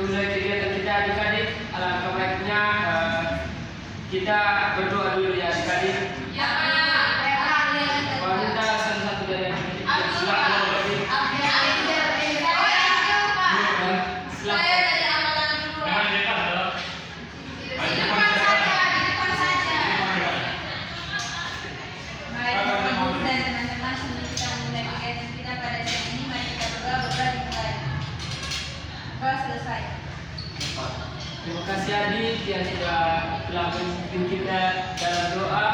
memulai kegiatan kita adik-adik, alangkah baiknya kita berdoa dulu ya adik-adik. Ya Pak. Kalau minta salah satu dari adik-adik silakan adik-adik. Silakan. Selesai. Terima kasih adik yang sudah telah memimpin kita dalam doa.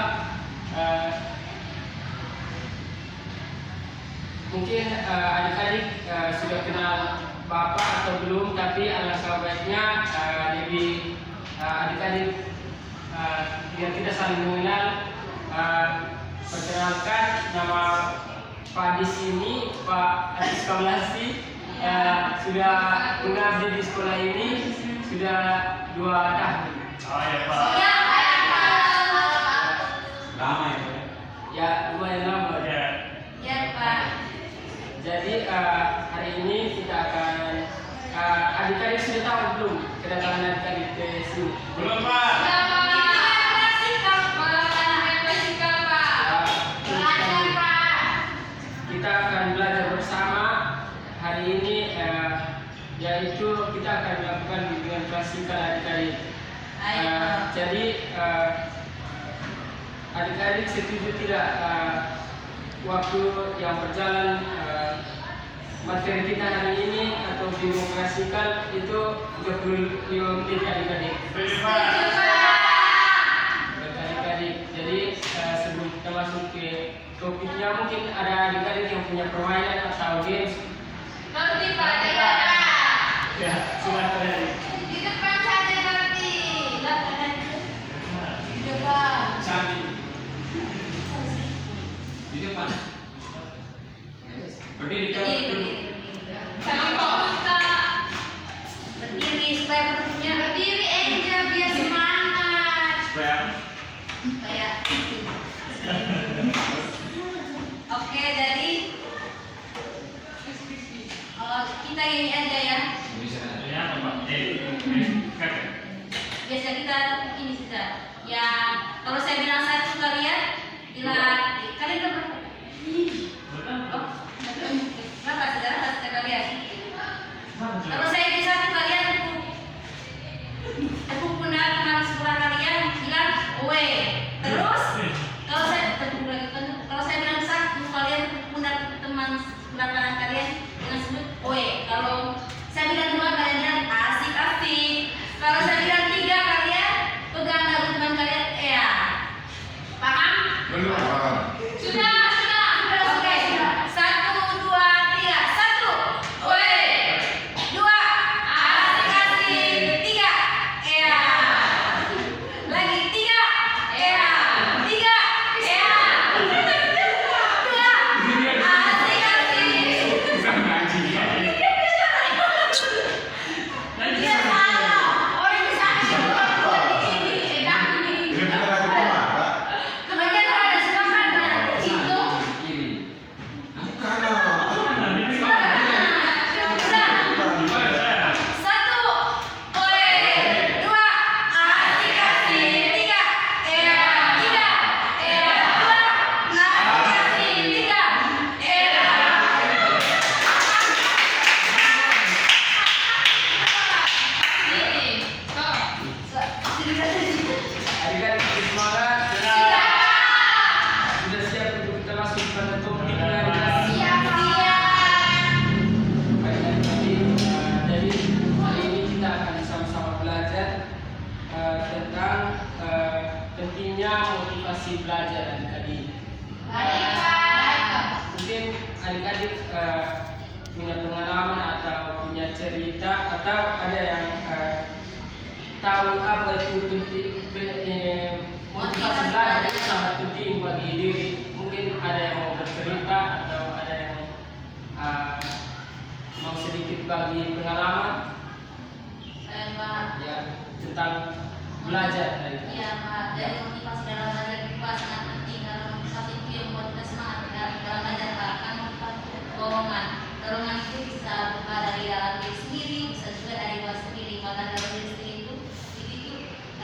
Mungkin adik-adik sudah kenal Bapak atau belum, tapi alangkah baiknya lebih adik-adik biar kita saling mengenal. Perkenalkan, nama Pak di sini Pak Aziz Kamlasi. Sudah mengabdi di sekolah ini sudah 2 tahun. Oh ya Pak. Lama ya Pak? Ya lumayan lama. Ya Pak. Jadi hari ini kita akan adik-adik sudah tahu belum kedatangan adik-adik ke sini? Belum Pak. Kita akan belajar bersama hari ini, yaitu kita akan melakukan bimbingan klasikal adik-adik. Jadi adik-adik setuju tidak waktu yang berjalan materi kita hari ini atau bimbingan klasikal itu 35 menit adik-adik. Adik-adik. Jadi sebelum kita masuk ke topiknya, mungkin ada adik-adik yang punya permainan atau games. Nanti Pak, ya. Ya, silakan adik. Di depan saja nanti. Di depan. Samping. Di depan. Berdiri kan? Jangan buka. Berdiri supaya perutnya berdiri aja biar semangat. Supaya Kayak gitu. Oke, jadi kita ini aja ya. ya Pak. Kakak. Biasa kita ini saja. Ya, kalau saya bilang satu kalian bilang kalian berapa? Oh, berapa saudara kalian? Kalau saya di satu kalian tepuk pundak teman sebelah kalian bilang we. Terus kalau saya bilang satu kalian tepuk pundak teman sebelah kanan kalian dengan sebut we. Kalau saya bilang 2 kalian bilang asik-asik. Kalau saya bilang 3 kalian pegang dagu teman kalian ya. Paham? Belum Pak. Sudah. 1, 2, 3. 1. We. 2. Asik-asik. 3. Ya. Lagi 3. Ya. 3. Ya. 2. Asik-asik. Bisa ngaji Pak. Dia salah. Orang bisa kemudian ada semangat itu. Satu, oe, 2, asik-asik, 3, era, 3, era, 2, asik-asik, 3, era. Ini, Adik-adik semangat. Sudah siap untuk kita masuk pada topiknya adik-adik? siap. Jadi hari ini kita akan sama-sama belajar tentang pentingnya motivasi belajar adik-adik. Mungkin adik-adik punya pengalaman atau punya cerita atau ada yang tahu apa itu motivasi belajar itu sangat penting bagi diri. Mungkin ada yang mau bercerita atau ada yang mau sedikit bagi pengalaman ya tentang belajar tadi. Iya Pak, jadi motivasi dalam belajar itu Pak sangat penting karena motivasi itu yang membuat kita semangat dalam belajar Pak. Kan motivasi dorongan itu bisa berupa dari dalam diri sendiri, bisa juga dari luar sendiri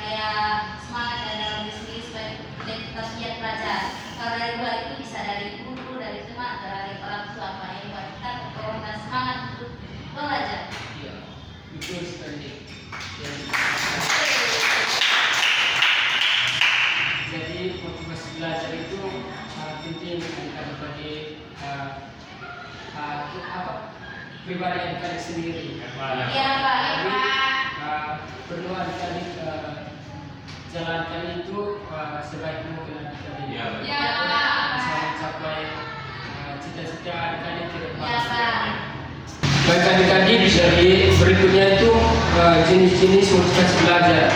supaya semangat dan dalam diri sendiri supaya tetap giat belajar. Kalau dari luar itu bisa dari guru, dari teman, atau dari orang tua apa yang buat kita terdorong dan semangat untuk belajar. Iya, betul sekali. Jadi motivasi belajar itu penting bagi pribadi adik-adik sendiri. Iya Pak. Jadi perlu adik-adik jalankan itu sebaik mungkin adik-adik. Iya Pak. Bisa mencapai cita-cita adik-adik ke depan. Iya Pak. Baik adik-adik, jadi berikutnya itu jenis-jenis motivasi belajar.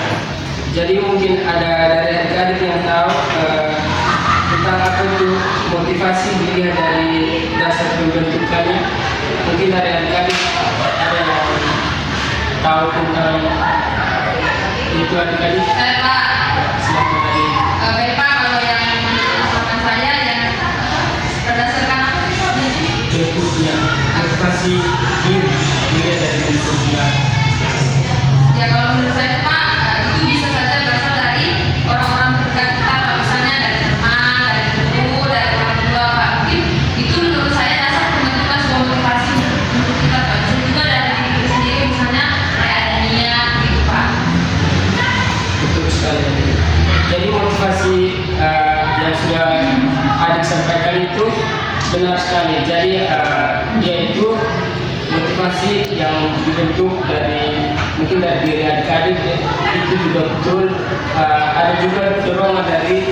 Jadi mungkin ada dari adik-adik yang tahu tentang apa itu motivasi dilihat dari dasar pembentukannya. Mungkin dari adik-adik ada yang tahu tentang itu adik-adik. Pak. Silakan tadi. Baik Pak, kalau yang misalkan saya yang berdasarkan apa sih Pak? Bentuknya motivasi dilihat dari bentuknya. Ya kalau menurut saya Pak, itu bisa saja berasal dari orang-orang terdekat kita, Pak. Misalnya dari teman, dari guru, dari orang tua Pak. Mungkin itu menurut saya dasar pembentukan sebuah motivasi untuk kita Pak. Bisa juga dari diri kita sendiri, misalnya kayak ada niat gitu Pak. Betul sekali. Jadi motivasi yang sudah adik sampaikan itu benar sekali. Jadi dia itu motivasi yang dibentuk dari mungkin dari diri adik-adik itu juga betul. Ada juga dorongan dari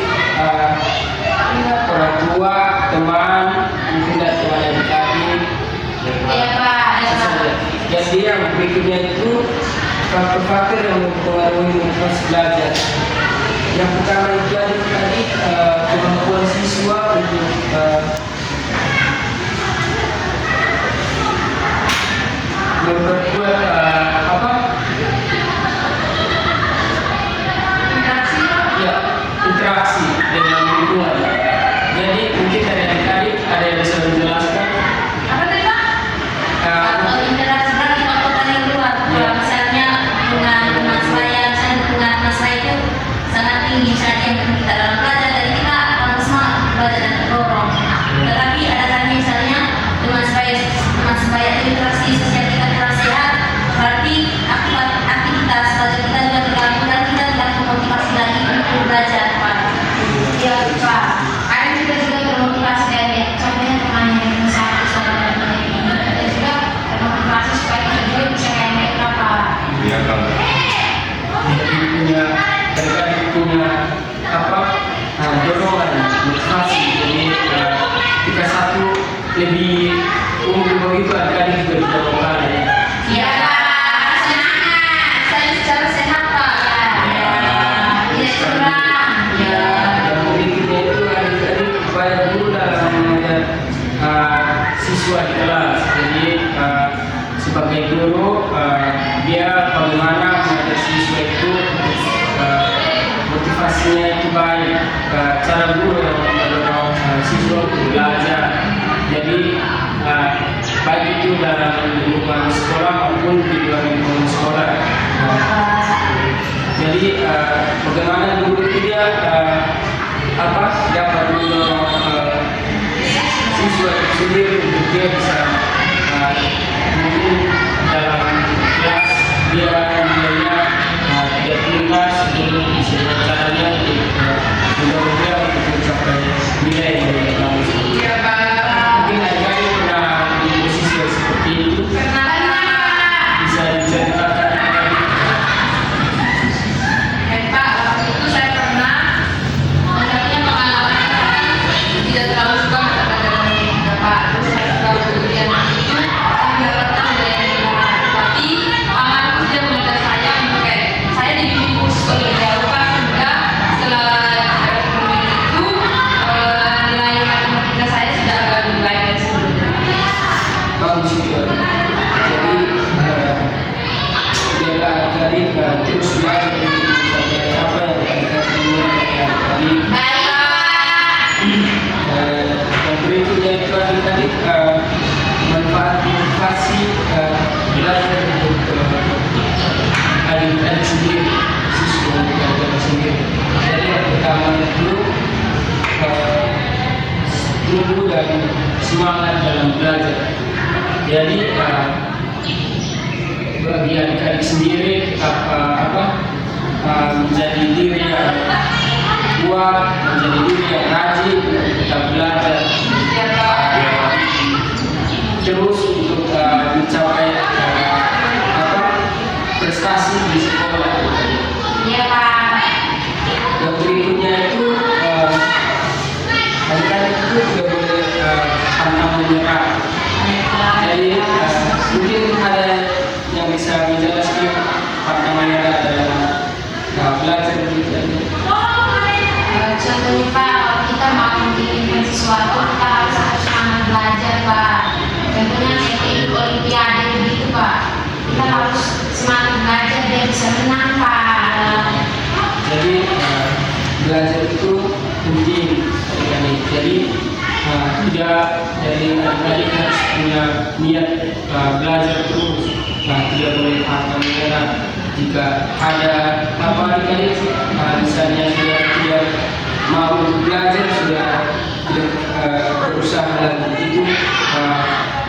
orang tua, teman, mungkin dari teman adik-adik. Iya Pak, iya Pak. Jadi yang berikutnya itu faktor-faktor yang mempengaruhi motivasi belajar. Yang pertama itu adik-adik kemampuan siswa untuk memperkuat Interaksi Pak. ya interaksi dengan lingkungan. Jadi mungkin dari adik-adik ada yang bisa menjelaskan Apa tadi Pak? Atau interaksi berarti contoh tadi luar. Kalau misalnya dengan teman saya, misalnya dengan teman saya itu sangat tinggi, misalnya yang kita dalam belajar, dari kita akan semangat belajar dan terdorong. Tetapi ada tadi misalnya teman saya itu interaksi sosial kita kurang sehat, berarti aktivitas belajar kita juga terganggu dan kita tidak termotivasi lagi untuk belajar Pak. Iya Pak. Ada juga termotivasi dari contohnya temannya yang satu sama dan ini, ada juga termotivasi supaya kita juga bisa kayak mereka Pak. Iya kalau adik-adik punya dorongan motivasi. Jadi kita satu lebih umur begitu adik-adik juga didorongkan. Iya Pak, semangat. Saya secara sehat Pak. Tidak curang. Ya. Yang berikutnya itu adik-adik supaya guru dalam mengajar siswa di kelas. Jadi sebagai guru dia bagaimana mengajar siswa itu motivasinya itu baik, cara guru yang mendorong siswa untuk belajar. Jadi baik itu dalam lingkungan sekolah maupun di luar lingkungan sekolah. Jadi bagaimana guru itu dia dapat mendorong siswa itu sendiri untuk dia bisa mungkin dalam kelas dia nilainya tidak tuntas, untuk bisa caranya untuk mendorong dia untuk mencapai nilai yang bagus. Iya Pak. Mungkin adik-adik pernah di posisi yang seperti itu, bisa diceritakan adik-adik. Pak, waktu itu saya pernah melihatnya pengalaman tidak terlalu suka mata pelajaran Pak. Terus saya suka ujian itu mendapatkan nilai yang rendah. Tapi pamanku dia mengajar saya untuk kayak saya dibimbing khusus oleh dia lupa sehingga setelah ada pembimbing itu nilai matematika saya sudah agak lebih baik dari sebelumnya. Bagus itu. Jadi biarlah adik-adik terus belajar untuk mencapai apa yang adik-adik inginkan tadi. Baik Pak. Yang berikutnya itu adik-adik manfaat motivasi belajar untuk adik-adik sendiri, siswa Jadi bagi adik-adik sendiri menjadi diri yang kuat, menjadi diri yang rajin, kita belajar terus untuk mencapai prestasi di sekolah. Iya Pak. Yang berikutnya itu adik-adik itu tidak boleh pantang menyerah. Jadi mungkin ada yang bisa menjelaskan pantang menyerah dalam belajar begitu. Contohnya Pak, kalau kita mau menginginkan sesuatu, kita harus semangat belajar Pak. Contohnya kayak ikut olimpiade begitu Pak. Kita harus semangat belajar biar bisa menang Pak. Jadi belajar itu penting adik-adik. Jadi tidak dari adik-adik harus punya niat belajar terus. Tidak boleh pantang menyerah. Jika ada adik-adik misalnya sudah tidak mau belajar, sudah tidak berusaha lagi, itu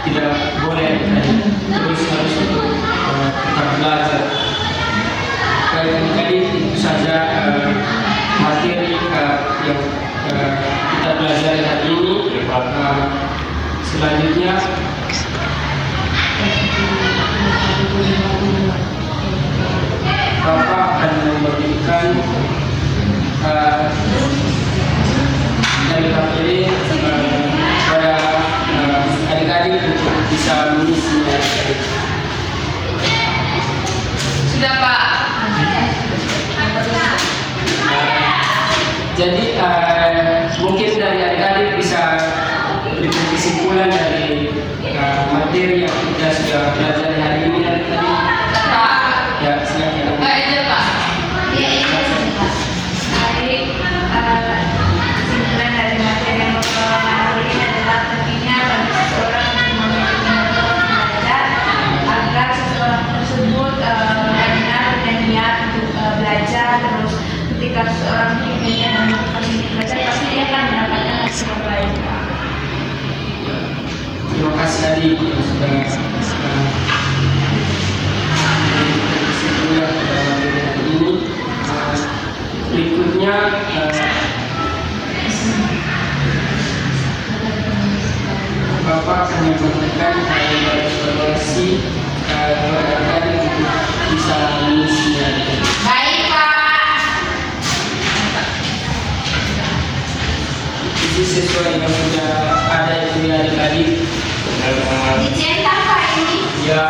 tidak boleh. Terus harus untuk tetap belajar. Baik adik-adik, itu saja materi yang kita belajar hari ini. Selanjutnya Bapak akan memberikan dari materi kepada adik-adik untuk bisa mengisinya. Sudah Pak. Jadi mungkin dari adik-adik bisa berikan kesimpulan dari materi yang kita sudah belajar hari ini. Pak. Ya, silakan. Iya Pak. Iya itu Pak. Jadi kesimpulan dari materi yang Bapak hari ini adalah pentingnya bagi seseorang untuk memiliki metode belajar agar seseorang tersebut benar-benar punya niat untuk belajar. Terus ketika seseorang punya niat dan motivasi untuk belajar, pasti dia akan mendapatkan hasil yang baik. Terima kasih adik yang sudah kesimpulan ini. Berikutnya Bapak akan memberikan evaluasi kepada adik untuk bisa mengisinya. Baik Pak. Ini sesuai yang sudah ada itu ya adik-adik. Dicetak Pak ini. Ya,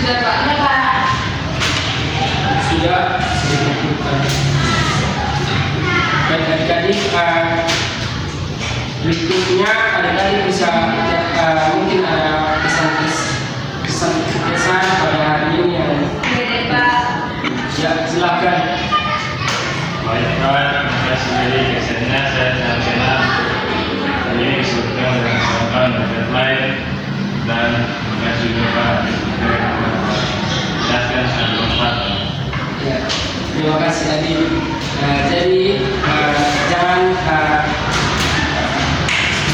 Sudah Pak. Sudah Pak. sudah dikumpulkan. Baik adik-adik, berikutnya adik-adik bisa mungkin ada kesan pada hari ini yang Iya Pak. ya silakan. Baik kawan, terima kasih dari kesannya saya sampaikan. Hari ini disebutkan dengan kawan dan deadline dan terima kasih juga Pak. Jelaskan sangat bermanfaat. Ya, terima kasih adik. Jadi jangan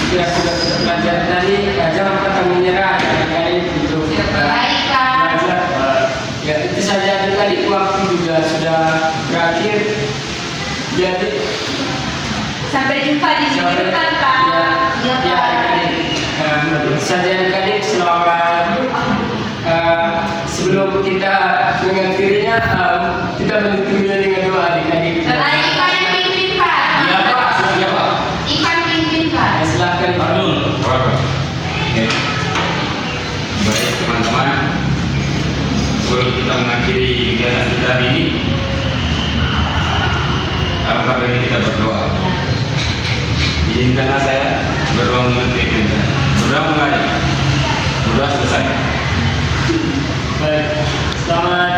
kita sudah belajar tadi, jangan pantang menyerah adik-adik untuk Baik Pak. belajar. Ya itu saja adik-adik, waktu juga sudah berakhir. Jadi Sampai jumpa di minggu depan Pak. ya adik-adik, itu saja adik-adik. Selamat. Sebelum kita mengakhirinya, kita menutupinya dengan doa adik-adik. Baik Pak yang pimpin Pak. Ya Pak, ya Pak. Ikan pimpin Pak. Silakan Pak. Oke. Baik teman-teman, sebelum kita mengakhiri kegiatan kita hari ini, alangkah baiknya kita berdoa. Izinkanlah saya berdoa mengerti kita. Berdoa mengajak. Berdoa selesai. Baik, selamat